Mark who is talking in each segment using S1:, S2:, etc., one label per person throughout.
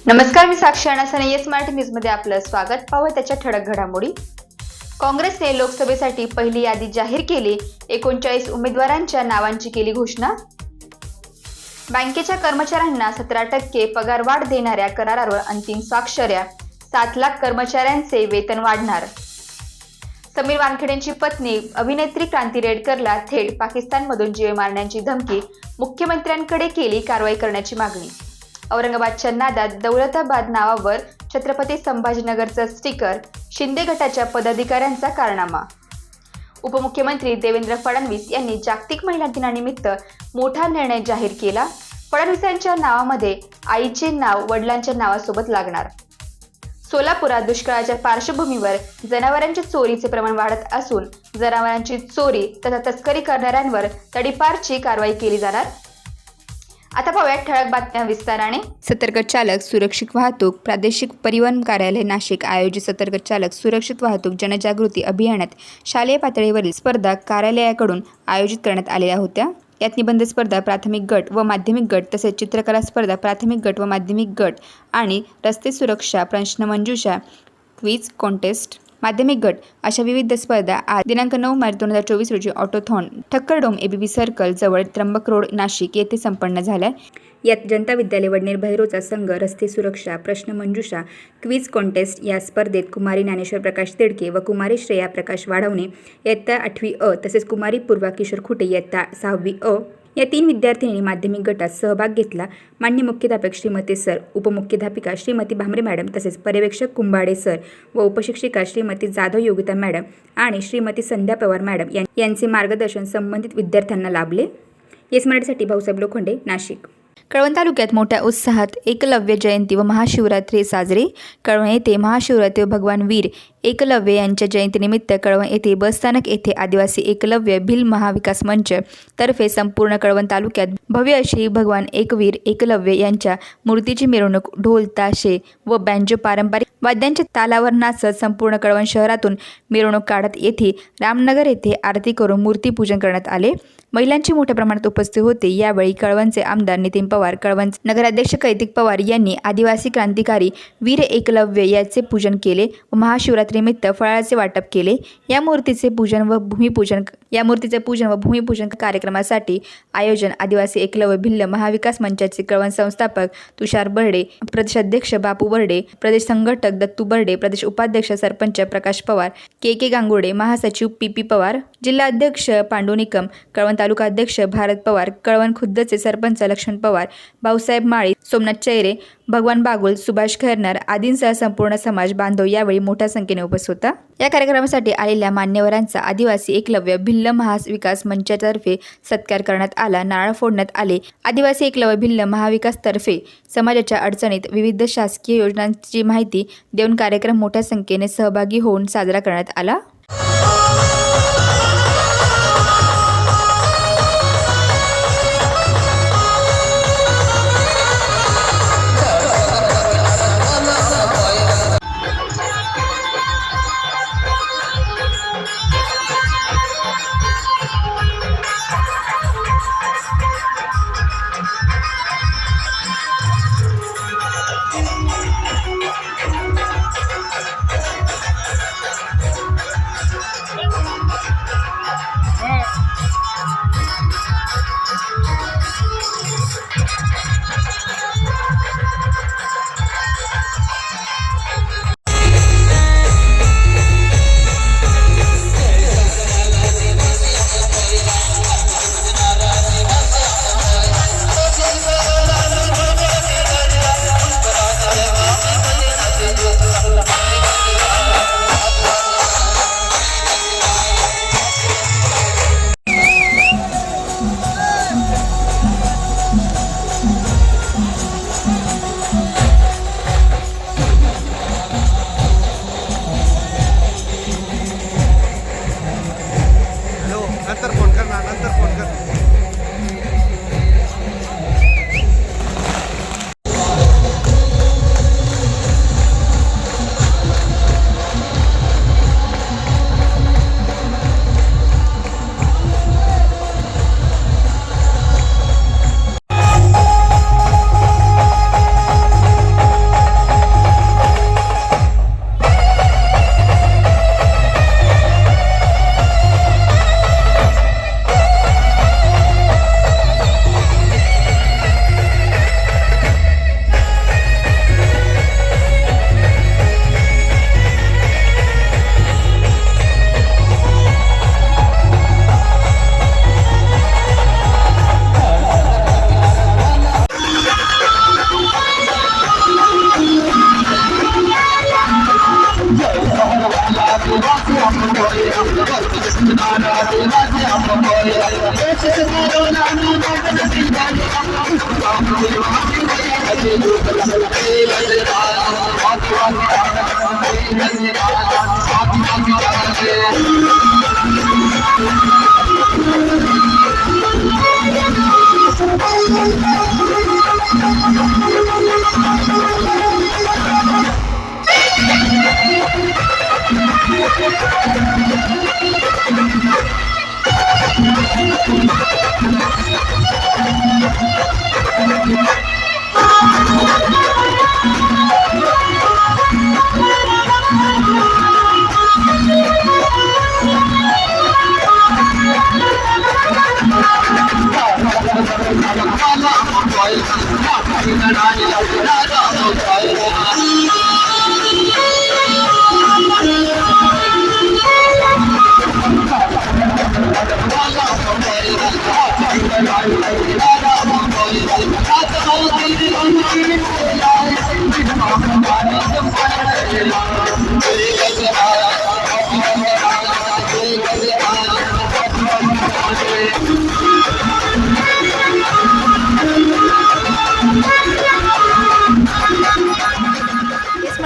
S1: नमस्कार, मी साक्षी अणासाने येस मराठी न्यूजमध्ये आपलं स्वागत. पाहूया त्याच्या ठळक घडामोडी. काँग्रेसने लोकसभेसाठी पहिली यादी जाहीर केली. 39 उमेदवारांच्या नावांची केली घोषणा. बँकेच्या कर्मचाऱ्यांना 17% पगारवाढ देणाऱ्या करारावर अंतिम स्वाक्षऱ्या. 7 लाख कर्मचाऱ्यांचे वेतन वाढणार. समीर वानखेडेंची पत्नी अभिनेत्री क्रांती रेडकरला थेट पाकिस्तानमधून जीवे मारण्याची धमकी. मुख्यमंत्र्यांकडे केली कारवाई करण्याची मागणी. औरंगाबादच्या नादात दौलताबाद नावावर छत्रपती संभाजीनगरचा स्टिकर. शिंदे गटाच्या पदाधिकाऱ्यांचा कारनामा. उपमुख्यमंत्री देवेंद्र फडणवीस यांनी जागतिक महिला दिनानिमित्त मोठा निर्णय जाहीर केला. फडणवीसांच्या नावामध्ये आईचे नाव वडिलांच्या नावासोबत लागणार. सोलापुरात दुष्काळाच्या पार्श्वभूमीवर जनावरांच्या चोरीचे प्रमाण वाढत असून जनावरांची चोरी तथा तस्करी करणाऱ्यांवर तडीपारची कारवाई केली जाणार. आता पाहूया ठळक बातम्या विस्ताराने. सतर्क चालक सुरक्षित वाहतूक. प्रादेशिक परिवहन कार्यालय नाशिक आयोजित सतर्क चालक सुरक्षित वाहतूक जनजागृती अभियानात शालेय पातळीवरील स्पर्धा कार्यालयाकडून आयोजित करण्यात आलेल्या होत्या. यात निबंध स्पर्धा प्राथमिक गट व माध्यमिक गट तसेच चित्रकला स्पर्धा प्राथमिक गट व माध्यमिक गट आणि रस्ते सुरक्षा प्रश्नमंजुषा क्विज कॉन्टेस्ट माध्यमिक गट अशा विविध स्पर्धा आज दिनांक 9 मार्च 2024 रोजी ऑटोथॉन ठक्करडोम एबीबी सर्कल जवळ त्र्यंबक रोड नाशिक येथे संपन्न झाल्या. यात जनता विद्यालय वडनेर भैरोचा संघ रस्ते सुरक्षा प्रश्नमंजुषा क्विज कॉन्टेस्ट या स्पर्धेत कुमारी ज्ञानेश्वर प्रकाश तिडके व कुमारी श्रेया प्रकाश वाढवणे इयत्ता 8वी अ तसेच कुमारी पूर्वा किशोर खुटे इयत्ता 6वी अ या 3 विद्यार्थिनींनी माध्यमिक गटात सहभाग घेतला. मान्य मुख्याध्यापक श्रीमती सर, उपमुख्याध्यापिका श्रीमती भामरे मॅडम तसेच पर्यवेक्षक कुंभाडे सर व उपशिक्षिका श्रीमती जाधव योगिता मॅडम आणि श्रीमती संध्या पवार मॅडम यांचे मार्गदर्शन संबंधित विद्यार्थ्यांना लाभले. येस मराठीसाठी भाऊसाहेब लोखंडे, नाशिक. कळवण तालुक्यात मोठ्या उत्साहात एकलव्य जयंती व महाशिवरात्री साजरी. कळवण येथे महाशिवरात्री व भगवान वीर एकलव्य यांच्या जयंतीनिमित्त कळवण येथे बसस्थानक येथे आदिवासी एकलव्य भिल महाविकास मंच तर्फे संपूर्ण कळवण तालुक्यात भव्य अशी भगवान एकवीर एकलव्य यांच्या मूर्तीची मिरवणूक ढोल ताशे व बँजो पारंपरिक वाद्यांच्या तालावर नाचत संपूर्ण कळवण शहरातून मिरवणूक काढत येथे रामनगर येथे आरती करून मूर्तीपूजन करण्यात आले. महिलांची मोठ्या प्रमाणात उपस्थिती होते. यावेळी कळवणचे आमदार नितीन पवार, कळवण नगराध्यक्ष कैतिक पवार यांनी आदिवासी क्रांतिकारी वीर एकलव्य याचे पूजन केले व महाशिवरात्रीनिमित्त फळाचे वाटप केले. या मूर्तीचे पूजन व भूमिपूजन कार्यक्रमासाठी आयोजन आदिवासी एकलव्य भिल्ल महाविकास मंचाचे कळवण संस्थापक तुषार बर्डे, प्रदेशाध्यक्ष बापू बर्डे, प्रदेश संघटक दत्तू बर्डे, प्रदेश उपाध्यक्ष सरपंच प्रकाश पवार, के गांगुडे, महासचिव पी पवार, जिल्हा अध्यक्ष पांडू निकम, कळवण तालुका अध्यक्ष भारत पवार, कळवण खुर्दचे सरपंच लक्ष्मण पवार, भाऊसाहेब माळी, सोमनाथ चैरे, भगवान बागुल, सुभाष खैरनार आदींसह संपूर्ण समाज बांधव यावेळी मोठ्या संख्येने उपस्थित होता. या कार्यक्रमासाठी आलेल्या मान्यवरांचा आदिवासी एकलव्य भिल्ल महाविकास मंचातर्फे सत्कार करण्यात आला. नारळ फोडण्यात आले. आदिवासी एकलव्य भिल्ल महाविकास तर्फे समाजाच्या अडचणीत विविध शासकीय योजनांची माहिती देऊन कार्यक्रम मोठ्या संख्येने सहभागी होऊन साजरा करण्यात आला.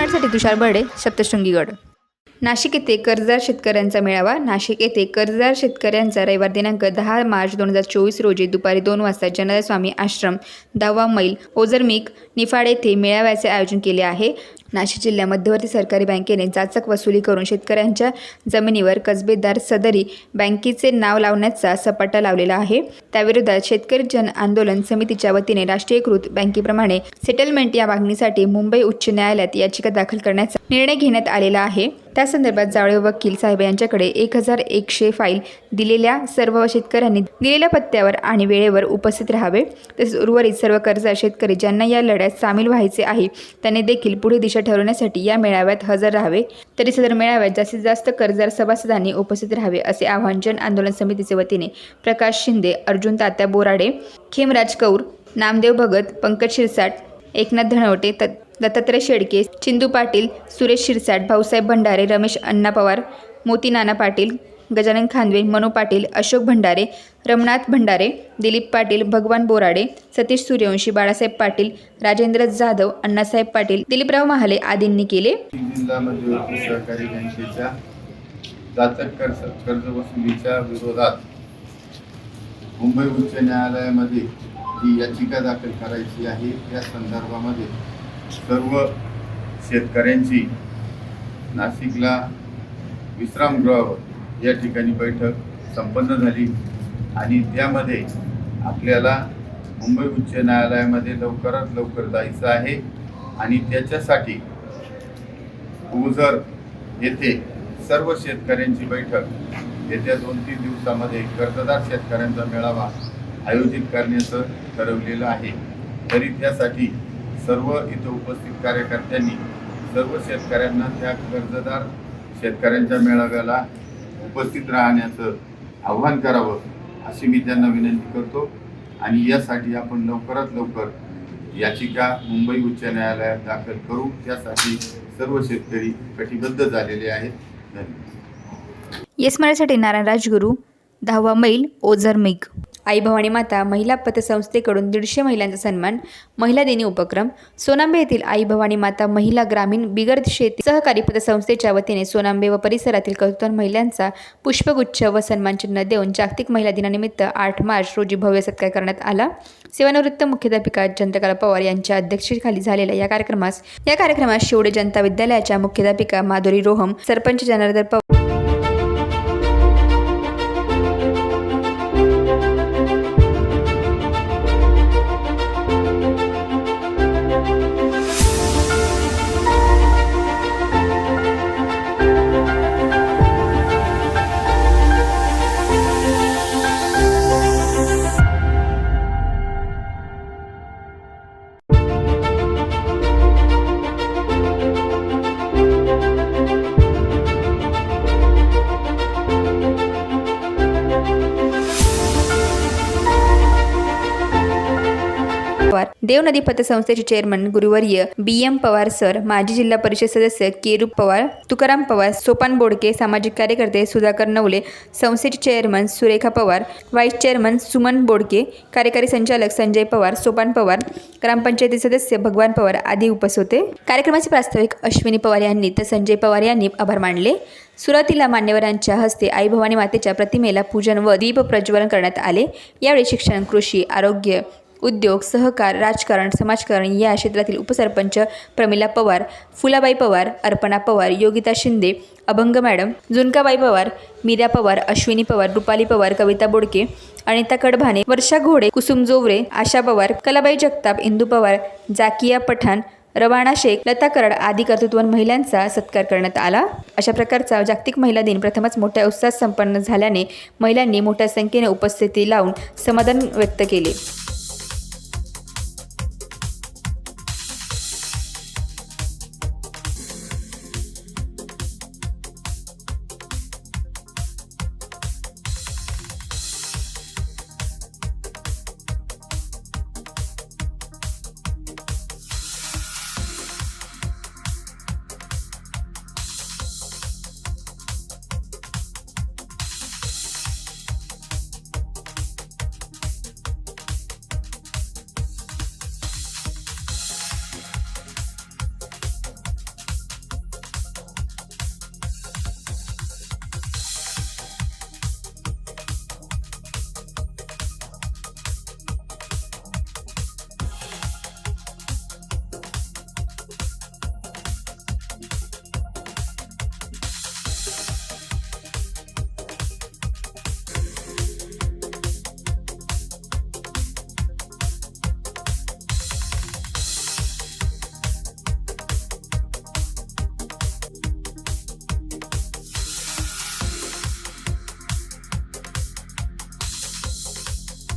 S1: साठी तुषार बर्डे, सप्तशृंगीगड. नाशिक येथे कर्जदार शेतकऱ्यांचा मेळावा. नाशिक येथे कर्जदार शेतकऱ्यांचा रविवार दिनांक 10 मार्च 2024 रोजी दुपारी 2 वाजता जनार्दन स्वामी आश्रम 10वा मैल ओझरमीक निफाड येथे मेळाव्याचे आयोजन केले आहे. नाशिक जिल्हा मध्यवर्ती सहकारी बँकेने जाचक वसुली करून शेतकऱ्यांच्या जमिनीवर कसबेदार सदरी बँकेचे नाव लावण्याचा सपाटा लावलेला आहे. त्याविरोधात शेतकरी जन आंदोलन समितीच्या वतीने राष्ट्रीयकृत बँकेप्रमाणे सेटलमेंट या मागणीसाठी मुंबई उच्च न्यायालयात याचिका दाखल करण्याचा निर्णय घेण्यात आलेला आहे. त्या संदर्भात जावळे वकील साहेब यांच्याकडे 1100 फाईल दिलेल्या सर्व शेतकऱ्यांनी दिलेल्या पत्त्यावर आणि वेळेवर उपस्थित राहावे. तसेच उर्वरित सर्व कर्जदार शेतकरी ज्यांना या लढ्यात सामील व्हायचे आहे त्यांनी देखील पुढे दिशा ठरवण्यासाठी या मेळाव्यात हजर राहावे. तरी सदर मेळाव्यात जास्तीत जास्त कर्जदार सभासदांनी उपस्थित राहावे असे आवाहन जन आंदोलन समितीचे वतीने प्रकाश शिंदे, अर्जुन तात्या बोराडे, खेमराज कौर, नामदेव भगत, पंकज शिरसाट, एकनाथ धनवटे, दत्तात्रय शेडके, चिंदू पाटील, सुरेश शिरसाट, भाऊसाहेब भंडारे, रमेश अण्णा पवार, मोती नाना पाटील, गजानन खानवे, मनो पाटील, अशोक भंडारे, रमनाथ भंडारे, दिलीप पाटील, भगवान बोराडे, सतीश सूर्यवंशी, बाळासाहेब पाटील, राजेंद्र जाधव, अण्णासाहेब पाटील, दिलीपराव महाले आदींनी केले.
S2: जिल्हा मध्यवर्ती सहकारी बँकेच्या जाचक कर्ज वसुलीच्या विरोधात मुंबई उच्च न्यायालयामध्ये जी याचिका दाखल करायची आहे त्या संदर्भामध्ये सर्व शेतकऱ्यांची नाशिकला विश्रामगृहावर या ठिकाणी बैठक संपन्न झाली आणि त्यामध्ये आपल्याला मुंबई उच्च न्यायालयामध्ये लवकरात लवकर जायचं आहे आणि त्याच्यासाठी ओझर येथे सर्व शेतकऱ्यांची बैठक येत्या 2-3 दिवसामध्ये कर्जदार शेतकऱ्यांचा मेळावा आयोजित करण्याचं ठरवलेलं आहे. तरी त्यासाठी सर्व इथं उपस्थित कार्यकर्त्यांनी सर्व शेतकऱ्यांना त्या कर्जदार शेतकऱ्यांच्या मेळाव्याला उपस्थित राहण्याचं आव्हान करावं अशी मी त्यांना विनंती करतो आणि यासाठी आपण लवकरात लवकर याचिका मुंबई उच्च न्यायालयात दाखल करू. त्यासाठी सर्व शेतकरी कटिबद्ध झालेले आहेत. धन्यवाद.
S1: येस मराठीसाठी नारायण राजगुरू, 10वा मैल ओझरमीक. आई भवानी माता महिला पतसंस्थेकडून 150 महिलांचा सन्मान. महिला दिनी उपक्रम. सोनांबे येथील आई भवानी माता महिला ग्रामीण बिगर शेती सहकारी पतसंस्थेच्या वतीने सोनांबे व परिसरातील कर्तृत्ववान महिलांचा पुष्पगुच्छ व सन्मानचिन्ह देऊन जागतिक महिला दिनानिमित्त 8 मार्च रोजी भव्य सत्कार करण्यात आला. सेवानिवृत्त मुख्याध्यापिका चंद्रकला पवार यांच्या अध्यक्षतेखाली झालेल्या या कार्यक्रमात शिवडे जनता विद्यालयाच्या मुख्याध्यापिका माधुरी रोहम, सरपंच जनार्दन पवार, देवनदी पतसंस्थेचे चेअरमन गुरुवर्य BM पवार सर, माजी जिल्हा परिषद सदस्य केरूप पवार, तुकाराम पवार, सोपान बोडके, सामाजिक कार्यकर्ते सुधाकर नवले, संस्थेचे chairman Surekha Pawar, vice chairman Suman Bodke, कार्यकारी संचालक संजय पवार, सोपान पवार, ग्रामपंचायती सदस्य भगवान पवार आदी उपस्थित होते। कार्यक्रमाचे प्रास्ताविक अश्विनी पवार यांनी तर संजय पवार यांनी आभार मानले। सुरुवातीला मान्यवरांच्या हस्ते आई भवानी मातेच्या प्रतिमेला पूजन व दीप प्रज्वलन करण्यात आले। यावेळी शिक्षण, कृषी, आरोग्य, उद्योग, सहकार, राजकारण, समाजकारण या क्षेत्रातील उपसरपंच प्रमिला पवार, फुलाबाई पवार, अर्पणा पवार, योगिता शिंदे, अभंग मॅडम, जुनकाबाई पवार, मीरा पवार, अश्विनी पवार, रुपाली पवार, कविता बोडके, अनिता कडभाने, वर्षा घोडे, कुसुम जोवरे, आशा पवार, कलाबाई जगताप, इंदू पवार, जाकिया पठाण, रवाना शेख, लता कराड आदी कर्तृत्ववान महिलांचा सत्कार करण्यात आला। अशा प्रकारचा जागतिक महिला दिन प्रथमच मोठ्या उत्साहात संपन्न झाल्याने महिलांनी मोठ्या संख्येने उपस्थिती लावून समाधान व्यक्त केले।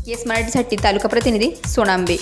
S1: येस मराठीसाठी तालुका प्रतिनिधी सोनांबे।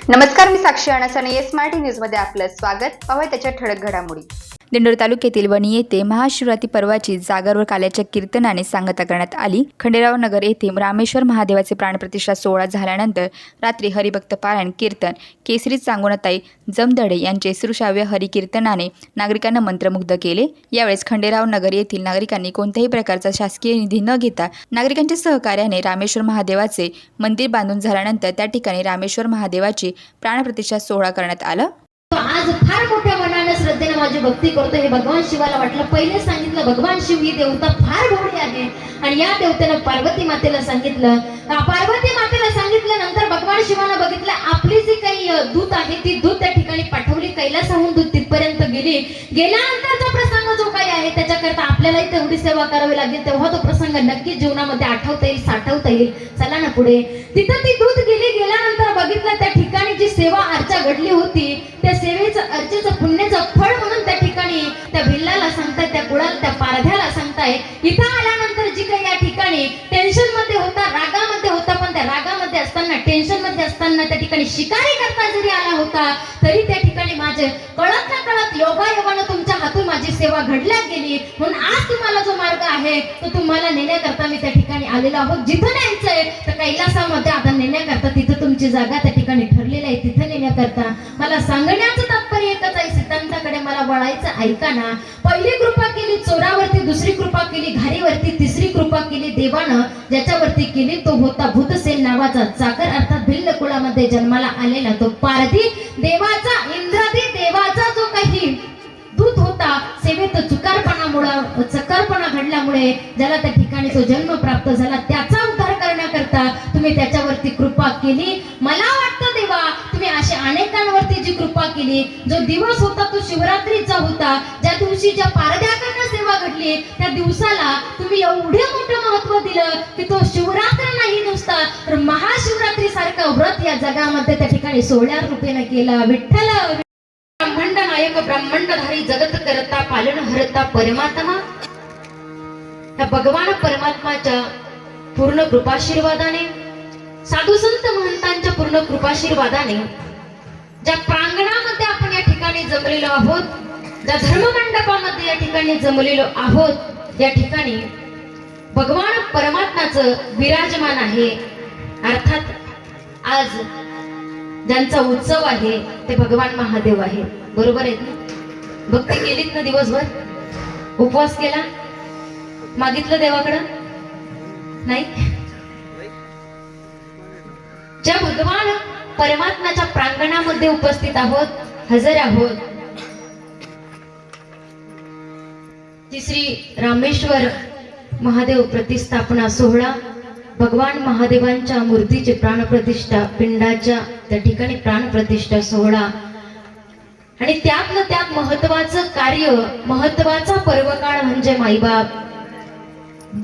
S1: नमस्कार, मी साक्षी अणस आणि येस मराठी न्यूजमध्ये आपलं स्वागत। पाहूया त्याच्या ठळक घडामोडी। दिंडोरी तालुक्यातील वणी येथे महाशिवरात्री पर्वाची जागर व काल्याच्या कीर्तनाने सांगता करण्यात आली। खंडेराव नगर येथे रामेश्वर महादेवाचे प्राणप्रतिष्ठा सोहळा झाल्यानंतर रात्री हरिभक्त पारायण, कीर्तन, केसरी चांगोनाताई जमदडे यांचे श्रुश्राव्य हरिकीर्तनाने नागरिकांना मंत्रमुग्ध केले। यावेळेस खंडेराव नगर येथील नागरिकांनी कोणत्याही प्रकारचा शासकीय निधी न घेता नागरिकांच्या सहकार्याने रामेश्वर महादेवाचे मंदिर बांधून झाल्यानंतर त्या ठिकाणी रामेश्वर महादेवाची प्राणप्रतिष्ठा सोहळा करण्यात आला।
S3: आज फार मोठ्या मनाने श्रद्धेने माझी भक्ती करतो। हे भगवान शिवाला वाटलं, पहिले सांगितलं भगवान शिव ही देवता फार भोळी आहे आणि या देवतेनं पार्वती मातेला सांगितलं, पार्वती मातेला सांगितलं, नंतर भगवान शिवानं बघितलं आपली जी काही दूत आहे ती दूत त्या ठिकाणी पाठवली, कैलासाहून दूत तिथपर्यंत गेली। गेल्यानंतरचा प्रसंग जो काही आहे त्याच्याकरता आपल्यालाही तेवढी सेवा करावी लागेल, तेव्हा तो प्रसंग नक्की जीवनामध्ये आठवता येईल, साठवता येईल। चला ना पुढे। तिथं ती दूत गेल्यानंतर बघितलं त्या ठिकाणी जी सेवा अर्चा घडली होती त्या सेवेचं अर्चेचं पुण्याचं फळ म्हणून त्या ठिकाणी त्या भिल्लाला सांगताय, त्या कुळाला, त्या पारध्याला सांगताय। इथं आल्यानंतर जी काही या ठिकाणी टेन्शन मध्ये होता, रागामध्ये होता, पण त्या रागामध्ये असताना, टेन्शन मध्ये असताना त्या ठिकाणी शिकारी करता जरी आला होता तरी त्या ठिकाणी माझे कळत ना कळत योगायोगानं तुमच्या हातून माझी सेवा घडल्या गेली। म्हणून आज तुम्हाला जो मार्ग आहे तो तुम्हाला नेण्याकरता मी त्या ठिकाणी आलेलो आहोत। जिथं न्यायचंय तर कैलासामध्ये आता नेण्याकरता तिथं तुमची जागा त्या ठिकाणी ठरलेली आहे, तिथं नेण्याकरता मला सांगण्याचं तात्पर्य एकच आहे, सिद्धांताकडे मला वळायचं ऐका ना। पहिली कृपा केली चोरावरती, दुसरी कृपा केली घारीवरती, तिसरी कृपा केली देवानं ज्याच्यावरती केली तो होता भूतसेन नावाचा चाकर, अर्थात भिल्ल कुळामध्ये जन्माला आलेला तो पारधी देवाचा, इंद्रादी देवाचा जो काही दूत होता, सेवेत चकारपणा घडल्यामुळे ज्याला त्या ठिकाणी तो जन्म प्राप्त झाला, त्याचा उद्धार करण्याकरता तुम्ही त्याच्यावरती कृपा केली। मला वाटतं देवा तुम्ही अशा अनेकांवरती जी कृपा केली, जो दिवस होता तो शिवरात्रीचा होता, ज्या दिवशी ज्या पारध्याकडनं सेवा घडली त्या दिवसाला तुम्ही एवढे मोठं महत्व दिलं की तो शिवरात्र नाही नुसता तर महाशिवरात्री सारखं व्रत या जगामध्ये त्या ठिकाणी 16 रूपेने केला। विठ्ठल ब्रह्मांड नायक, ब्रह्मांडधारी, जगत करता, पालन हरता परमात्मा, या भगवान परमात्माच्या पूर्ण कृपाशीर्वादाने, साधू संत महंतांच्या पूर्ण कृपाशीर्वादाने ज्या प्रांगणामध्ये आपण या ठिकाणी जमलेलो आहोत, ज्या धर्ममंडपामध्ये या ठिकाणी जमलेलो आहोत, या ठिकाणी भगवान परमात्माचं विराजमान आहे। अर्थात आज ज्यांचा उत्सव आहे ते भगवान महादेव आहे. बरोबर आहे ना? भक्ती केलीत ना दिवसभर? उपवास केला? मागितलं देवाकडं? नाही. ज्या भगवान परमात्म्याच्या प्रांगणामध्ये उपस्थित आहोत, हजर आहोत, ती श्री रामेश्वर महादेव प्रतिष्ठापना सोहळा, भगवान महादेवांच्या मूर्तीची प्राणप्रतिष्ठा, पिंडाच्या त्या ठिकाणी प्राणप्रतिष्ठा सोहळा, आणि त्यातलं त्यात महत्वाचं कार्य, महत्वाचा पर्वकाळ म्हणजे माईबाप.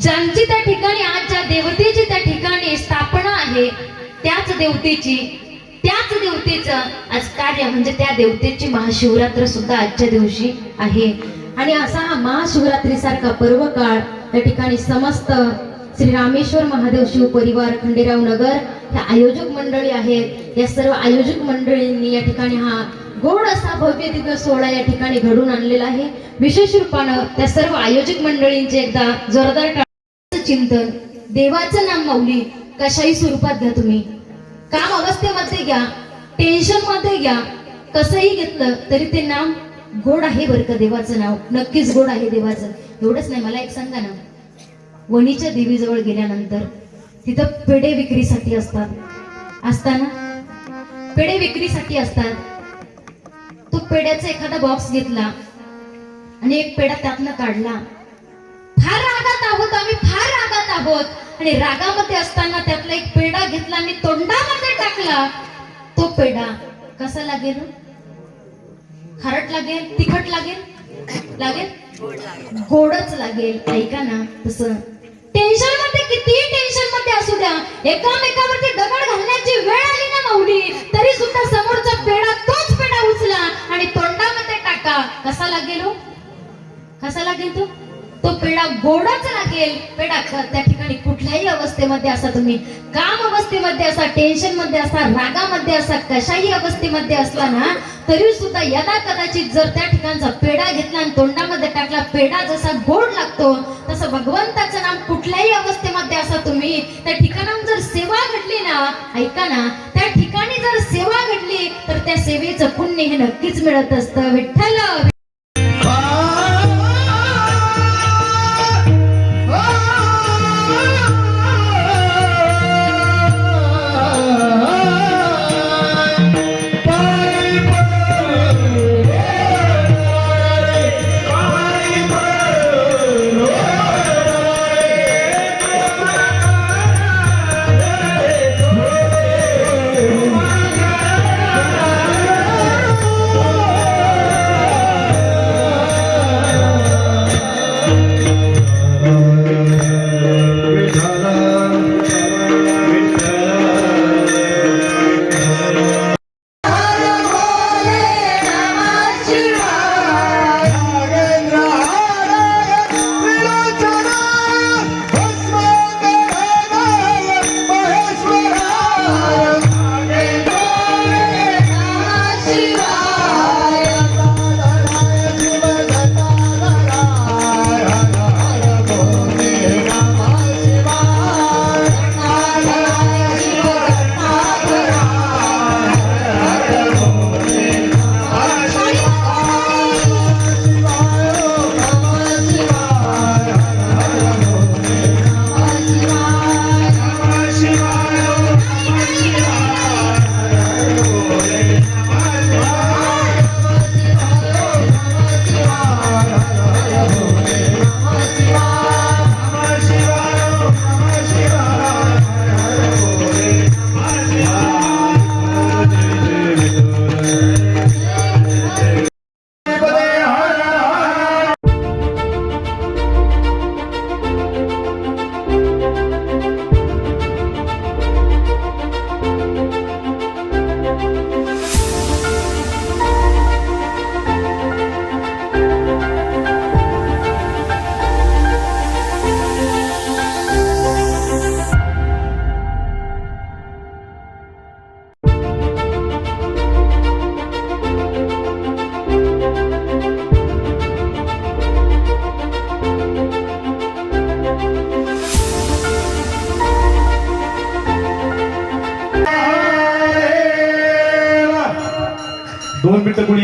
S3: ज्यांची त्या ठिकाणी आज ज्या देवतेची त्या ठिकाणी स्थापना आहे, त्याच देवतेचं आज कार्य म्हणजे त्या देवतेची महाशिवरात्र सुद्धा आजच्या दिवशी आहे. आणि असा हा महाशिवरात्री सारखा पर्वकाळ त्या ठिकाणी समस्त श्री रामेश्वर महादेव शिव परिवार खंडेराव नगर ह्या आयोजक मंडळी आहेत. या सर्व आयोजक मंडळींनी या ठिकाणी हा गोड असा भव्य दिव्य सोहळा या ठिकाणी घडून आणलेला आहे. विशेष रूपानं त्या सर्व आयोजक मंडळींचे एकदा जोरदार टाळ्यांचं चिंतन. देवाचं नाम माऊली कशाही स्वरूपात घ्या, तुम्ही काम अवस्थेमध्ये घ्या, टेन्शन मध्ये घ्या, कसंही घेतलं तरी ते नाम गोड आहे बरं का. देवाचं नाव नक्कीच गोड आहे देवाचं. एवढंच नाही, मला एक सांगा ना, वणीच्या देवीजवळ गेल्यानंतर तिथं पेढे विक्रीसाठी असताना पेढे विक्रीसाठी असतात. तो पेढ्याचा एखादा बॉक्स घेतला आणि एक पेढा त्यातनं काढला. फार रागात आहोत आम्ही, फार रागात आहोत, आणि रागामध्ये असताना त्यातला एक पेढा घेतला आणि तोंडामध्ये टाकला. तो पेढा कसा लागेल? खारट लागेल, तिखट लागेल, गोडच लागेल. ऐका ना, तसं टेन्शन मध्ये, किती टेन्शन मध्ये असू द्या, एकामेकावरती दगड घालण्याची वेळ आली ना माऊली, तरी सुद्धा समोरचा पेढा, तोच पेढा उचला आणि तोंडामध्ये टाका. कसा लागेल हो? कसा लागेल तो पेढा गोडच लागेल. पेढा त्या ठिकाणी कुठल्याही अवस्थेमध्ये असा, तुम्ही काम अवस्थेमध्ये असा, टेन्शन मध्ये असा, रागामध्ये असा, कशाही अवस्थेमध्ये असला ना, तरी सुद्धा यदा कदाचित जर त्या ठिकाणचा पेढा घेतला आणि तोंडामध्ये टाकला, पेढा जसा गोड लागतो तसं भगवंताचं नाम कुठल्याही अवस्थेमध्ये असा, तुम्ही त्या ठिकाणाहून जर सेवा घडली ना, ऐका ना, त्या ठिकाणी जर सेवा घडली तर त्या सेवेचं पुण्य हे नक्कीच मिळत असतं. विठ्ठल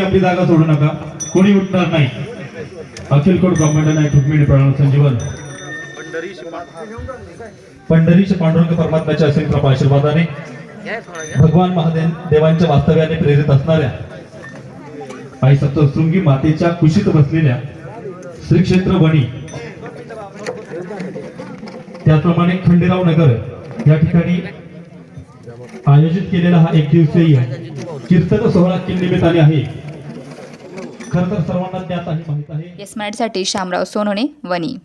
S4: आपली जागा सोडू नका, कोणी उठणार नाही. अखिल कोट ब्रह्मांड नायक रुक्मिणी प्रणव संजीवन पंढरीश पांडुरंग परमात्म्याच्या असीम कृपा आशीर्वादाने भगवान महादेव देवांच्या वास्तव्याने प्रेरित असणाऱ्या आई सप्तशृंगी मातेच्या कुशीत बसलेल्या श्री क्षेत्र वणी, त्याचप्रमाणे खंडेराव नगर या ठिकाणी आयोजित केलेला हा एक दिवसीय कीर्तन सोहळा निमित्ताने आहे. खरं तर सर्वांना ज्ञात आहे, माहित आहे.
S1: येस मराठीसाठी शामराव सोनोने, वणी.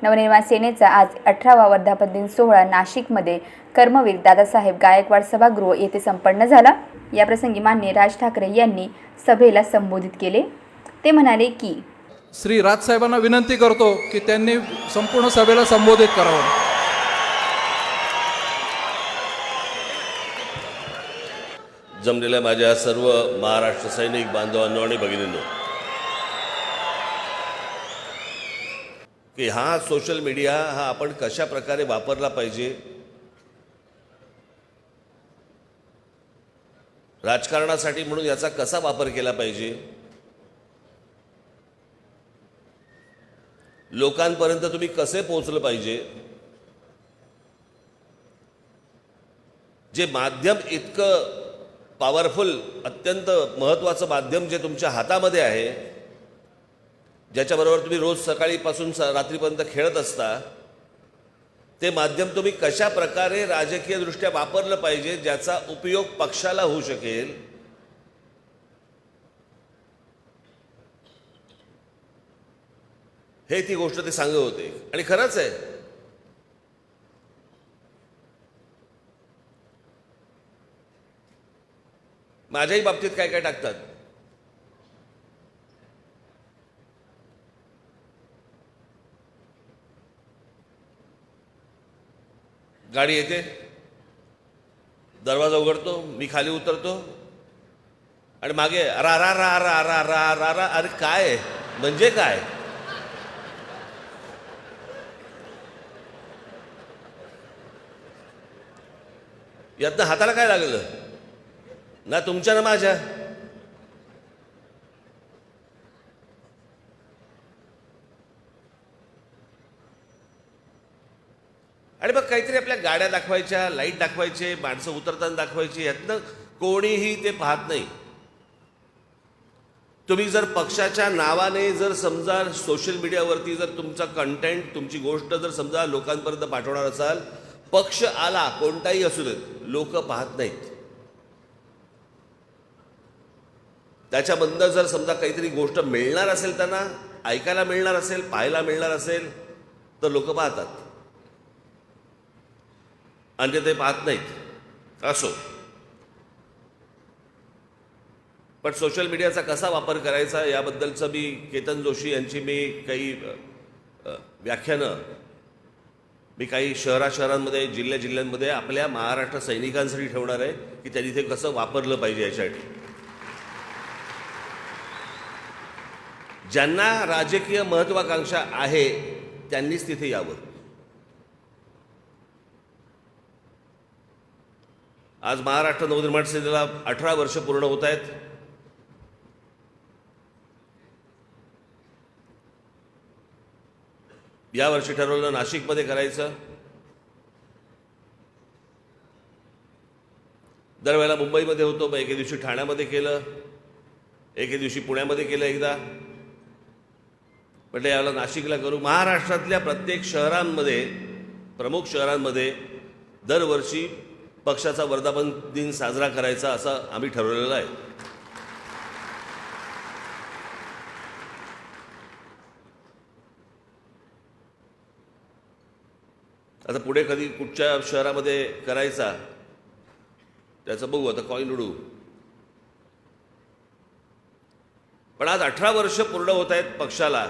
S1: नवनिर्माण सेनेचा आज 18वा वर्धापन सोहळा नाशिकमध्ये कर्मवीर दादासाहेब गायकवाड सभागृह येथे संपन्न झाला. याप्रसंगी माननीय राज ठाकरे यांनी सभेला संबोधित केले. ते म्हणाले की
S5: श्री राजसाहेबांना विनंती करतो की त्यांनी संपूर्ण सभेला संबोधित करावं.
S6: जमलेल्या माझ्या सर्व महाराष्ट्र सैनिक बांधवांनो आणि भगिनींनो, की हा सोशल मीडिया हा आपण कशा प्रकारे वापरला पाहिजे, राजकारणासाठी म्हणून याचा कसा वापर केला पाहिजे, लोकांपर्यंत तुम्ही कसे पोहोचलं पाहिजे, जे माध्यम इतकं पॉवरफुल, अत्यंत महत्त्वाचं माध्यम जे तुमच्या हातामध्ये आहे, ज्याच्याबरोबर तुम्ही रोज सकाळीपासून रात्रीपर्यंत खेळत असता, ते माध्यम तुम्ही कशा प्रकारे राजकीयदृष्ट्या वापरलं पाहिजे, ज्याचा उपयोग पक्षाला होऊ शकेल, हे ती गोष्ट ते सांगत होते. आणि खरंच आहे, माझ्याही बाबतीत काय काय टाकतात. गाडी येते, दरवाजा उघडतो, मी खाली उतरतो आणि मागे अरा रा रा रा रा रा रा रा. अरे काय म्हणजे काय? यातनं हाताला काय लागलं? ना तुमच्या ना माझ्या. आणि मग काहीतरी आपल्या गाड्या दाखवायच्या, लाईट दाखवायचे, माणसं उतरताना दाखवायची, यातनं कोणीही ते पाहत नाही. तुम्ही जर पक्षाच्या नावाने जर समजा सोशल मीडियावरती जर तुमचा कंटेंट, तुमची गोष्ट जर समजा लोकांपर्यंत पाठवणार असाल, पक्ष आला कोणताही असू देत, लोक पाहत नाहीत. त्याच्याबद्दल जर समजा काहीतरी गोष्ट मिळणार असेल, त्यांना ऐकायला मिळणार असेल, पाहायला मिळणार असेल, तर लोक पाहतात, आणि ते पाहत नाहीत. असो, पण सोशल मीडियाचा कसा वापर करायचा याबद्दलचं मी केतन जोशी यांची मी काही व्याख्यानं मी काही शहरांमध्ये, जिल्ह्यांमध्ये आपल्या महाराष्ट्र सैनिकांसाठी ठेवणार आहे, की त्यांनी ते कसं वापरलं पाहिजे यासाठी. ज्यांना राजकीय महत्त्वाकांक्षा आहे त्यांनीच तिथे यावं. आज महाराष्ट्र नवनिर्माण सेनेला 18 वर्ष पूर्ण होत आहेत. यावर्षी ठरवलं नाशिकमध्ये करायचं. दरवेळेला मुंबईमध्ये होतो, मग एके दिवशी ठाण्यामध्ये केलं, एके दिवशी पुण्यामध्ये केलं एकदा. म्हटलं याला नाशिकला करू. महाराष्ट्रातल्या प्रत्येक शहरांमध्ये, प्रमुख शहरांमध्ये दरवर्षी पक्षाचा वर्धापन दिन साजरा करायचा असं आम्ही ठरवलेलं आहे. आता पुढे कधी कुठच्या शहरामध्ये करायचा त्याचं बघू, आता कॉईन उडू. पण आज 18 वर्ष पूर्ण होत आहेत पक्षाला.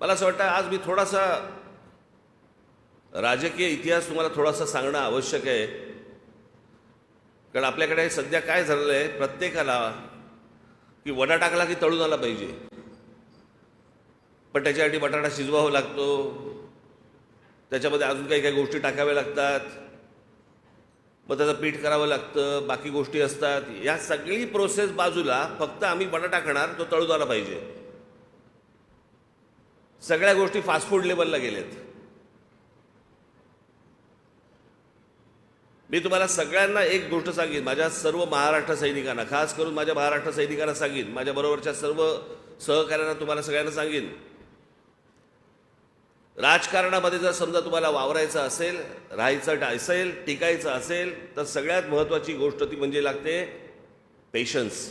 S6: मला असं वाटतं आज मी थोडासा राजकीय इतिहास तुम्हाला थोडासा सांगणं आवश्यक आहे. कारण आपल्याकडे सध्या काय झालेलं आहे, प्रत्येकाला की वडा टाकला की तळून आला पाहिजे, पण त्याच्यासाठी बटाटा शिजवावा लागतो, त्याच्यामध्ये अजून काही काही गोष्टी टाकाव्या लागतात. मग त्याचं पीठ करावं लागतं, बाकी गोष्टी असतात. या सगळी प्रोसेस बाजूला, फक्त आम्ही बटाटा खाणार, तो तळून आला पाहिजे. सगळ्या गोष्टी फास्ट फूड लेवलला गेल्यात. मी तुम्हाला सगळ्यांना एक गोष्ट सांगेन, माझ्या सर्व महाराष्ट्र सैनिकांना, खास करून माझ्या महाराष्ट्र सैनिकांना सांगेन, माझ्या बरोबरच्या सर्व सहकार्यांना, तुम्हाला सगळ्यांना सांगेन, राजकारणामध्ये जर समजा तुम्हाला वावरायचं असेल, राहायचं असेल, टिकायचं असेल, तर सगळ्यात महत्त्वाची गोष्ट ती म्हणजे लागते पेशन्स.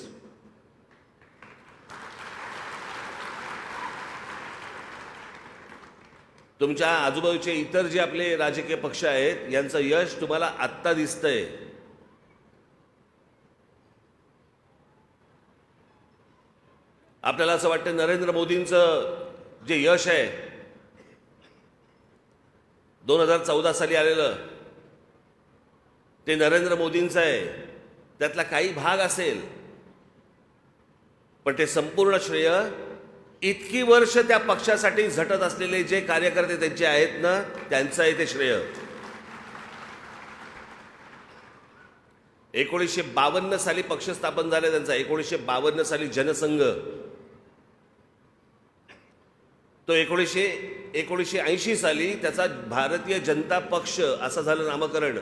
S6: तुमच्या आजूबाजूचे इतर जे आपले राजकीय पक्ष आहेत यांचं यश तुम्हाला आत्ता दिसतंय. आपल्याला असं वाटतं नरेंद्र मोदींचं जे यश आहे 2014 साली आलेलं, ते नरेंद्र मोदींचं आहे, त्यातला काही भाग असेल, पण ते संपूर्ण श्रेय इतकी वर्ष त्या पक्षासाठी झटत असलेले जे कार्यकर्ते त्यांचे आहेत ना, त्यांचं आहे ते श्रेय. 1952 साली पक्ष स्थापन झाले त्यांचा, 1952 साली जनसंघ, तो 1980 साली त्याचा भारतीय जनता पक्ष असं झालं नामकरण.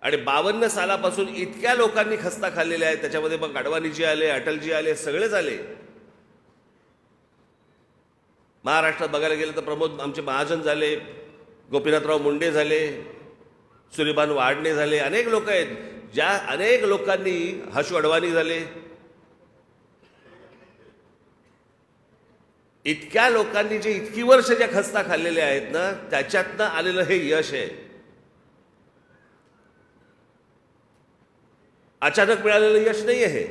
S6: आणि 52 सालापासून इतक्या लोकांनी खस्ता खाल्लेल्या आहेत. त्याच्यामध्ये मग अडवाणीजी आले, अटलजी आले, सगळेच आले. महाराष्ट्रात बघायला गेलं तर प्रमोद आमचे महाजन झाले, गोपीनाथराव मुंडे झाले, सूर्यभान वाडणे झाले, अनेक लोक आहेत. ज्या अनेक लोकांनी, हर्ष अडवाणी झाले, इतक्या लोकांनी जे इतकी वर्ष ज्या खस्ता खाल्लेल्या आहेत ना, त्याच्यातनं आलेलं हे यश आहे. अचानक मिळालेलं यश नाही आहे.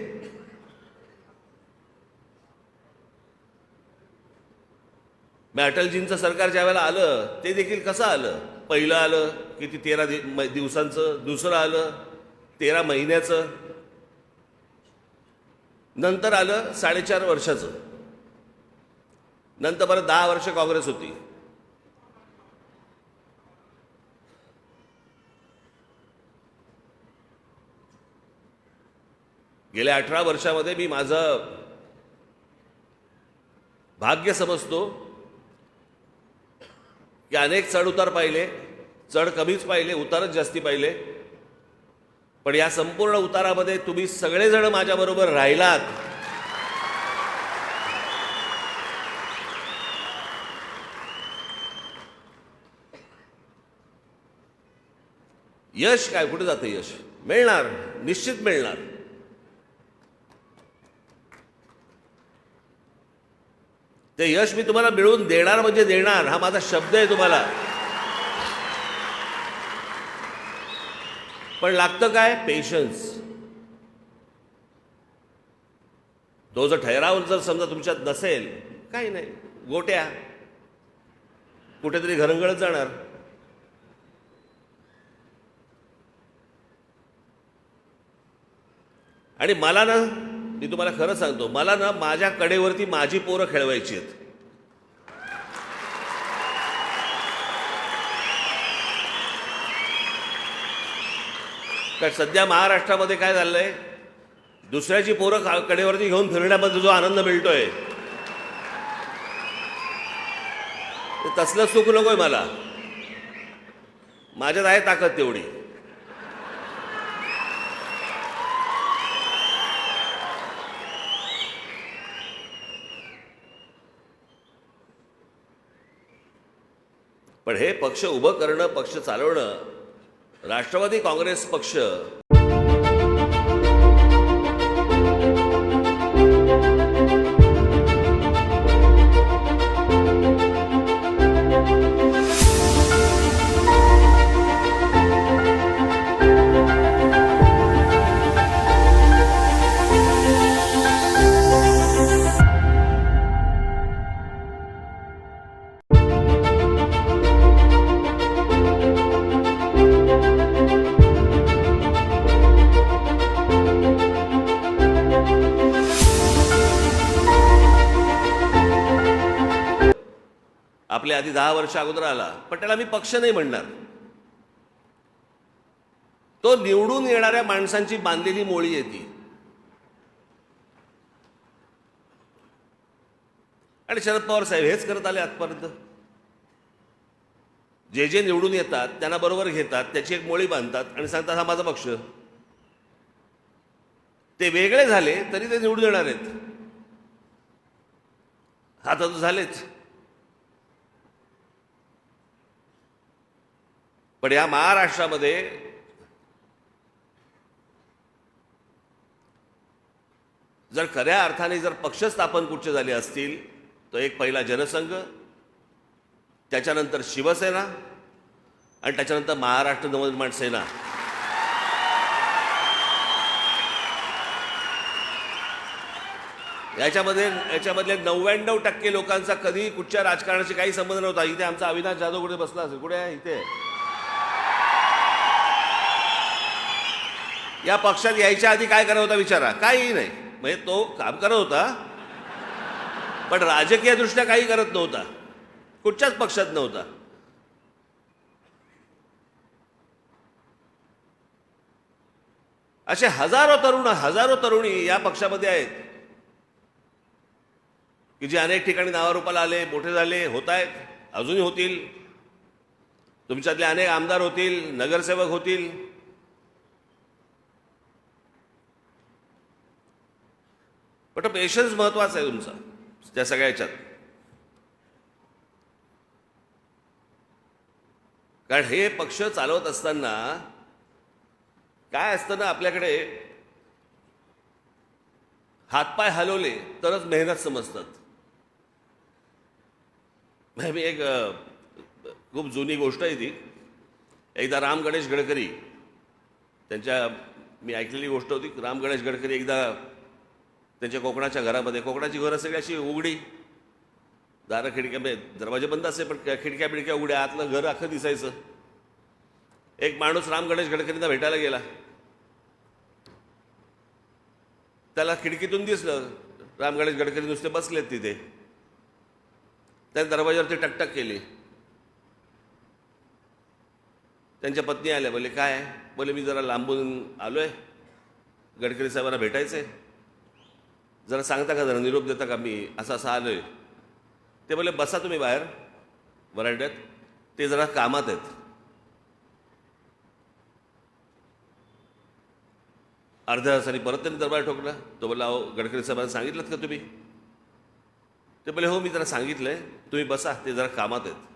S6: मग अटलजींचं सरकार ज्या वेळेला आलं ते देखील कसं आलं? पहिलं आलं किती 13 दिवसांचं, दुसरं आलं 13 महिन्याचं, नंतर आलं 4.5 वर्षाचं, नंतर परत 10 वर्ष काँग्रेस होती. गेल्या 18 वर्षामध्ये मी माझं भाग्य समजतो की अनेक चढ उतार पाहिले, चढ कमीच पाहिले, उतारच जास्ती पाहिले, पण या संपूर्ण उतारामध्ये तुम्ही सगळेजण माझ्याबरोबर राहिलात. यश काय, कुठे जातं यश? मिळणार, निश्चित मिळणार. ते यश मी तुम्हाला मिळवून देणार म्हणजे देणार, हा माझा शब्द आहे तुम्हाला. पण लागतं काय? पेशन्स. तो जर ठहराव जर समजा तुमच्यात नसेल, काही नाही, गोट्या कुठेतरी घरंगळत जाणार. आणि मला ना, मी तुम्हाला खरं सांगतो, मला ना माझ्या कडेवरती माझी पोरं खेळवायची आहेत. कारण सध्या महाराष्ट्रामध्ये काय झालंय, दुसऱ्याची पोरं कडेवरती घेऊन फिरण्यामध्ये जो आनंद मिळतोय, तसलं सुख नकोय मला. माझ्यात आहे ताकद तेवढी. पण हे पक्ष उभं करणं, पक्ष चालवणं, राष्ट्रवादी काँग्रेस पक्ष आपल्या आधी 10 वर्ष अगोदर आला, पण त्याला मी पक्ष नाही म्हणणार. तो निवडून येणाऱ्या माणसांची बांधलेली मोळी आहे ती. आणि शरद पवार साहेब हेच करत आले आजपर्यंत. जे जे निवडून येतात त्यांना बरोबर घेतात, त्याची एक मोळी बांधतात आणि सांगतात हा माझा पक्ष. ते वेगळे झाले तरी ते निवडून येणार आहेत. आता तर झालेच. पण या महाराष्ट्रामध्ये जर खऱ्या अर्थाने जर पक्ष स्थापन कुठचे झाले असतील तर एक पहिला जनसंघ, त्याच्यानंतर शिवसेना आणि त्याच्यानंतर महाराष्ट्र नवनिर्माण सेना. याच्यामधले 99% लोकांचा कधी कुठच्या राजकारणाशी काही संबंध नव्हता. इथे आमचा अविनाश जाधव कुठे बसला असेल, कुठे आहे? इथे. या पक्षात यायच्या आधी काय करत होता विचारा. काही नाही. म्हणजे तो काम करत होता पण राजकीय दृष्ट्या काही करत नव्हता, कुठच्याच पक्षात नव्हता. असे हजारो तरुणी या पक्षामध्ये आहेत की जे अनेक ठिकाणी नावारूपाला आले, मोठे झाले, होत आहेत, अजूनही होतील. तुमच्यातले अनेक आमदार होतील, नगरसेवक होतील. पण पेशन्स महत्वाचा आहे तुमचा त्या सगळ्या ह्याच्यात. कारण हे पक्ष चालवत असताना काय असतं ना, आपल्याकडे हातपाय हलवले तरच मेहनत समजतात. मी एक खूप जुनी गोष्ट आहे ती. एकदा राम गणेश गडकरी मी ऐकलेली गोष्ट होती. राम गणेश गडकरी एकदा त्यांच्या कोकणाच्या घरामध्ये, कोकणाची घरं सगळी अशी उघडी, दारं खिडक्या, दरवाजे बंद असे पण खिडक्या बिडक्या उघड्या, आतलं घर अख्खं दिसायचं. एक माणूस राम गणेश गडकरींना भेटायला गेला. त्याला खिडकीतून दिसलं राम गणेश गडकरी नुसते बसलेत तिथे. त्याने दरवाजावरती टकटक केली. त्यांच्या पत्नी आल्या. बोले काय? बोले मी जरा लांबून आलोय, गडकरी साहेबांना भेटायचंय, जरा सांगता का, जरा निरोप देता का, मी असं आलोय. ते बोले बसा तुम्ही बाहेर वरांड्यात, ते जरा कामात आहेत. अर्ध्या तासाने परत त्यांनी दरबार ठोकला. तो बोला अहो गडकरी साहेबांना सांगितलं का तुम्ही? ते बोले हो मी जरा सांगितलंय, तुम्ही बसा, ते जरा कामात आहेत.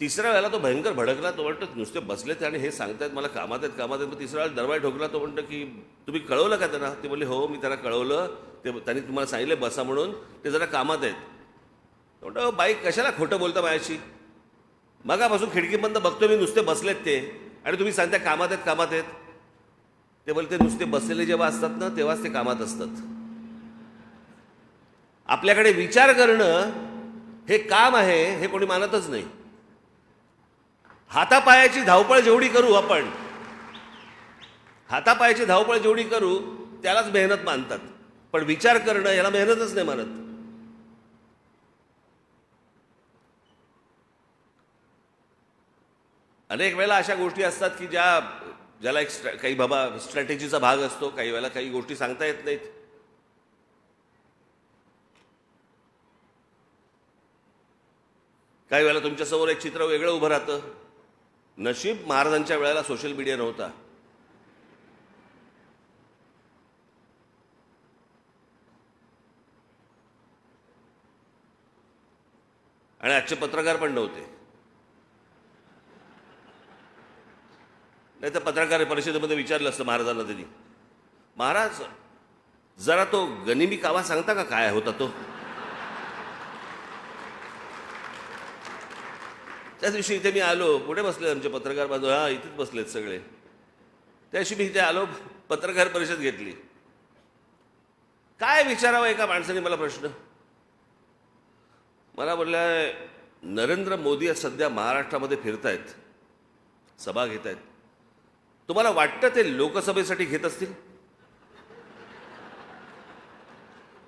S6: तिसऱ्या वेळेला तो भयंकर भडकला. तो म्हणतो नुसते बसलेत आणि हे सांगतायत मला कामात आहेत. मग तिसऱ्या वेळेला दरबार ठोकला. तो म्हणतो की तुम्ही कळवलं का त्यांना? ते बोलले हो मी त्यांना कळवलं, त्यांनी तुम्हाला सांगितलं बसा म्हणून, ते जरा कामात आहेत. म्हणतो बाईक कशाला खोटं बोलता माझ्याशी? मगापासून खिडकी बंद बघतो मी, नुसते बसलेत ते, आणि तुम्ही सांगता कामात आहेत. ते बोलते नुसते बसलेले जेव्हा असतात ना तेव्हाच ते कामात असतात. आपल्याकडे विचार करणं हे काम आहे हे कोणी मानतच नाही. हातापायाची धावपळ जेवढी करू आपण, हातापायाची धावपळ जेवढी करू त्यालाच मेहनत मानतात. पण विचार करणं याला मेहनतच नाही मानत. अनेक वेळेला अशा गोष्टी असतात की ज्याला काही बाबा स्ट्रॅटेजीचा भाग असतो. काही वेळेला काही गोष्टी सांगता येत नाहीत. काही वेळेला तुमच्यासमोर एक चित्र वेगळं उभं राहतं. नशीब महाराजांच्या वेळेला सोशल मीडिया नव्हता. आणि आजचे पत्रकार पण नव्हते. नाही तर पत्रकार परिषदेमध्ये विचारलं असतं महाराजांना त्यांनी, महाराज जरा तो गनिमी कावा सांगता का, काय होता तो? त्या दिवशी इथे मी आलो, कुठे बसले आमचे पत्रकार बांधव? हा इथेच बसलेत सगळे. त्या दिवशी मी इथे आलो, पत्रकार परिषद घेतली. काय विचारावं एका माणसाने मला प्रश्न. मला बोलला नरेंद्र मोदी सध्या महाराष्ट्रामध्ये फिरतायत, सभा घेत आहेत, तुम्हाला वाटतं ते लोकसभेसाठी घेत असतील?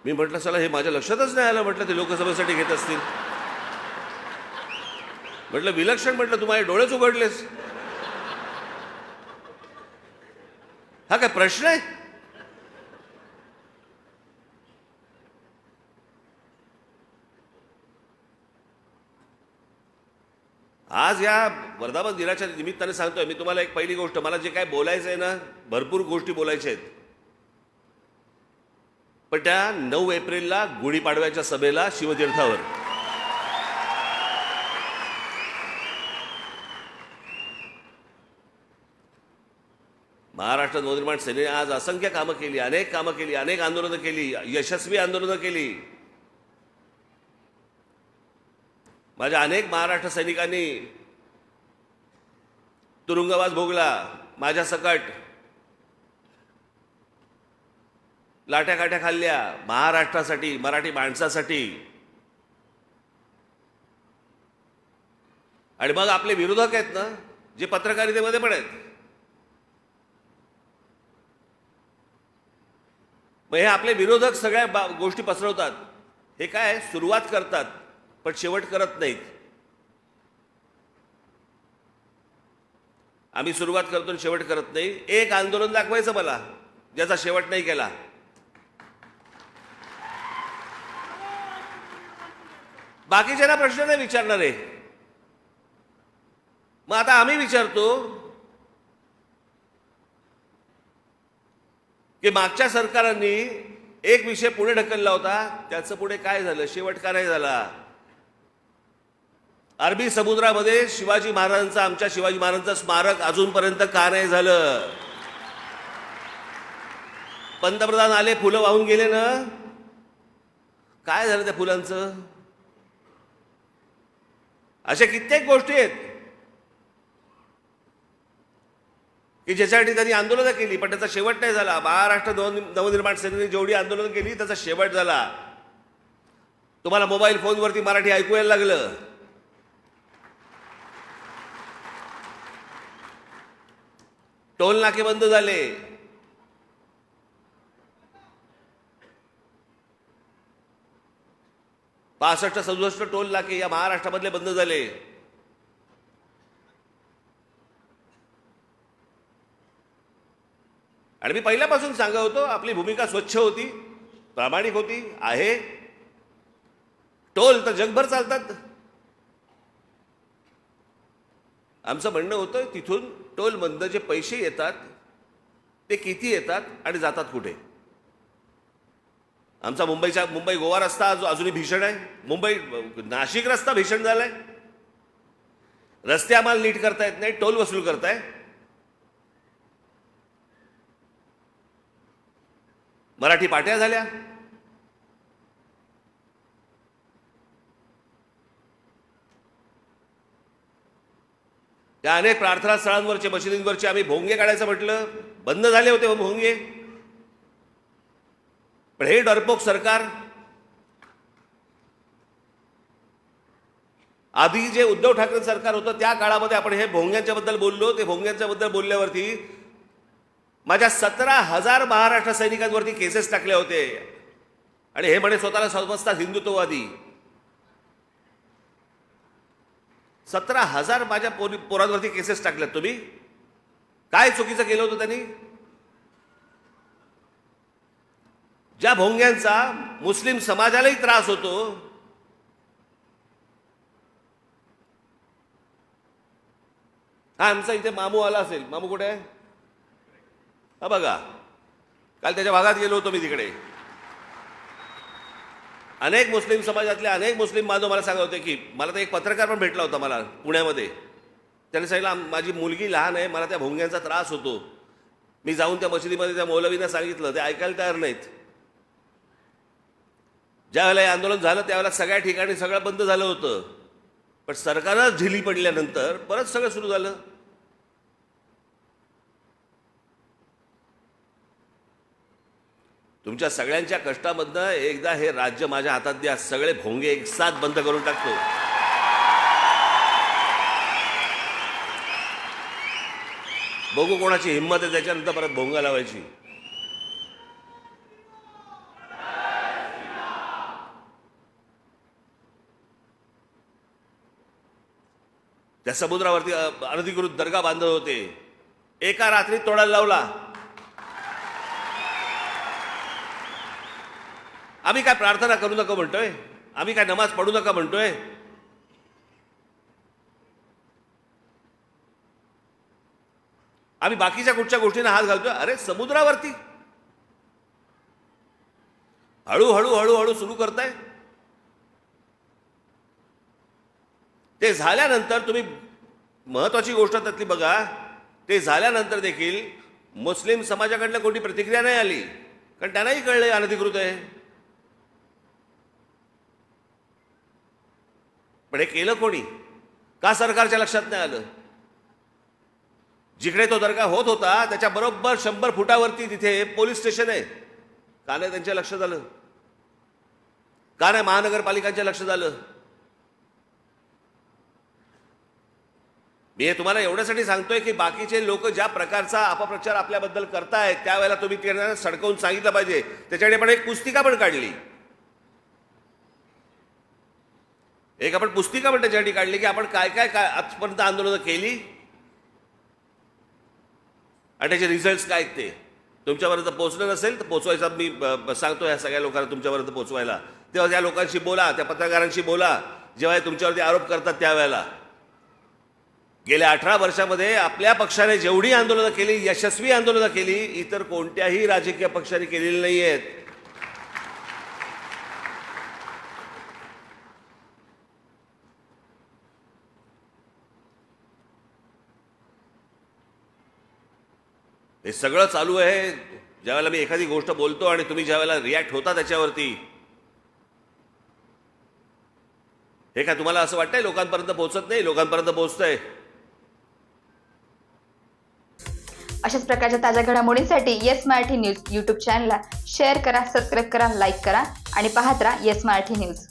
S6: मी म्हटलं चला हे माझ्या लक्षातच नाही आलं, म्हटलं ते लोकसभेसाठी घेत असतील. म्हटलं विलक्षण, म्हटलं तू माझे डोळेच उघडलेस. हा काय प्रश्न आहे? आज या वर्धापन दिनाच्या निमित्ताने सांगतोय मी तुम्हाला एक पहिली गोष्ट, मला जे काय बोलायचं आहे ना, भरपूर गोष्टी बोलायच्या आहेत, पण त्या 9 एप्रिलला गुढीपाडव्याच्या सभेला शिवतीर्थावर महाराष्ट्र नवनिर्माण सेनेने आज असंख्य कामं केली, अनेक कामं केली, अनेक आंदोलनं केली, यशस्वी आंदोलनं केली. माझ्या अनेक महाराष्ट्र सैनिकांनी तुरुंगवास भोगला, माझ्या सकट लाट्या काठ्या खाल्ल्या महाराष्ट्रासाठी, मराठी माणसासाठी. आणि मग आपले विरोधक आहेत ना, जे पत्रकारितेमध्ये पण आहेत, मग हे आपले विरोधक सगळ्या गोष्टी पसरवतात. हे काय सुरुवात करतात पण शेवट करत नाहीत. आम्ही सुरुवात करतो आणि शेवट करत नाही. एक आंदोलन दाखवायचं मला ज्याचा शेवट नाही केला. बाकीच्यांना प्रश्न नाही विचारणारे. मग आता आम्ही विचारतो की मागच्या सरकारांनी एक विषय पुढे ढकलला होता, त्याचं पुढे काय झालं, शेवट का नाही झाला? अरबी समुद्रामध्ये शिवाजी महाराजांचं, आमच्या शिवाजी महाराजांचं स्मारक अजूनपर्यंत का नाही झालं? पंतप्रधान आले, फुलं वाहून गेले ना, काय झालं त्या फुलांचं? अशा कित्येक गोष्टी आहेत की ज्याच्यासाठी त्यांनी आंदोलनं केली पण त्याचा शेवट नाही झाला. महाराष्ट्र नवनिर्माण सेनेने जेवढी आंदोलनं केली त्याचा शेवट झाला. तुम्हाला मोबाईल फोनवरती मराठी ऐकू यायला लागलं. टोल नाके बंद झाले. पासष्ट 67 टोल नाके या महाराष्ट्रामधले बंद झाले. आणि मी पहिल्यापासून सांगत होतो आपली भूमिका स्वच्छ होती, प्रामाणिक होती, आहे. टोल तर जगभर चालतात. आमचं म्हणणं होतं तिथून टोलमधनं जे पैसे येतात ते किती येतात आणि जातात कुठे. आमचा मुंबई गोवा रस्ता अजूनही भीषण आहे. मुंबई नाशिक रस्ता भीषण झालाय. रस्ते आम्हाला नीट करता येत नाही, टोल वसूल करताय. मराठी पाट्या झाल्या. त्या अनेक प्रार्थना स्थळांवरचे, मशिदींवरचे आम्ही भोंगे काढायचं म्हटलं, बंद झाले होते भोंगे. पण हे डरपोक सरकार, आधी जे उद्धव ठाकरे सरकार होतं त्या काळामध्ये आपण हे भोंग्यांच्या बद्दल बोललो. ते भोंग्यांच्या बद्दल बोलल्यावरती माझ्या 17,000 महाराष्ट्र सैनिकांवरती केसेस टाकले होते. आणि हे म्हणे स्वतःला समजतात हिंदुत्ववादी. 17,000 माझ्या पोरांवरती केसेस टाकल्यात. तुम्ही काय चुकीचं केलं होतं त्यांनी? ज्या भोंग्यांचा मुस्लिम समाजालाही त्रास होतो, हा आमचा इथे मामू आला असेल. मामू कुठे आहे? हा बघा, काल त्याच्या भागात गेलो होतो मी. तिकडे अनेक मुस्लिम समाजातले अनेक मुस्लिम बांधव मला सांगत होते की मला तर एक पत्रकार पण भेटला होता मला पुण्यामध्ये. त्याने सांगितलं माझी मुलगी लहान आहे, मला त्या भोंग्यांचा त्रास होतो. मी जाऊन त्या मशिदीमध्ये त्या मौलवींना सांगितलं, ते ऐकायला तयार नाहीत. ज्या वेळेला हे आंदोलन झालं त्यावेळेला सगळ्या ठिकाणी सगळं बंद झालं होतं. पण सरकारच ढिली पडल्यानंतर परत सगळं सुरू झालं. तुमच्या सगळ्यांच्या कष्टामधनं एकदा हे राज्य माझ्या हातात द्या, सगळे भोंगे एक साथ बंद करून टाकतो. बघू कोणाची हिंमत आहे त्याच्यानंतर परत भोंगा लावायची. त्या समुद्रावरती अनधिकृत दर्गा बांधत होते, एका रात्रीत तोडायला लावला. आम्ही काय प्रार्थना करू नका म्हणतोय? आम्ही काय नमाज पढू नका म्हणतोय? आम्ही बाकीच्या कुठच्या गोष्टींना हात घालतोय? अरे समुद्रावरती हळूहळू हळूहळू सुरू करताय. ते झाल्यानंतर तुम्ही महत्वाची गोष्ट त्यातली बघा, ते झाल्यानंतर देखील मुस्लिम समाजाकडनं कोणती प्रतिक्रिया नाही आली, कारण त्यांनाही कळलंय अनधिकृत आहे. पण हे केलं कोणी? का सरकारच्या लक्षात नाही आलं? जिकडे तो दर्गा होत होता त्याच्या बरोबर 100 फुटावरती तिथे पोलीस स्टेशन आहे. का नाही त्यांच्या लक्षात आलं? का नाही महानगरपालिकांच्या लक्षात आलं? मी हे तुम्हाला एवढ्यासाठी सांगतोय की बाकीचे लोक ज्या प्रकारचा अपप्रचार आपल्याबद्दल करतायत त्यावेळेला तुम्ही त्यांना सडकवून सांगितलं पाहिजे. त्याच्याकडे आपण एक पुस्तिका पण काढली, एक आपण पुस्तिका पण त्याच्यासाठी काढली की आपण काय काय काय आजपर्यंत आंदोलनं केली आणि त्याचे रिझल्ट्स काय ते तुमच्यापर्यंत पोहोचलं नसेल तर पोहोचवायचा मी सांगतो ह्या सगळ्या लोकांना तुमच्यापर्यंत पोहोचवायला. तेव्हा त्या लोकांशी बोला, त्या पत्रकारांशी बोला जेव्हा तुमच्यावरती आरोप करतात त्यावेळेला. गेल्या 18 वर्षामध्ये आपल्या पक्षाने जेवढी आंदोलनं केली, यशस्वी आंदोलनं केली, इतर कोणत्याही राजकीय पक्षाने केलेली नाही आहेत. हे सगळं चालू आहे ज्यावेळेला मी एखादी गोष्ट बोलतो आणि तुम्ही ज्यावेळेला रिॲक्ट होता त्याच्यावरती. हे काय तुम्हाला असं वाटतंय लोकांपर्यंत पोहोचत नाही? लोकांपर्यंत पोहोचतंय.
S1: अशाच प्रकारच्या ताज्या घडामोडींसाठी येस मराठी न्यूज यूट्यूब चॅनलला शेअर करा, सबस्क्राईब करा, लाईक करा आणि पाहत राहा येस मराठी न्यूज.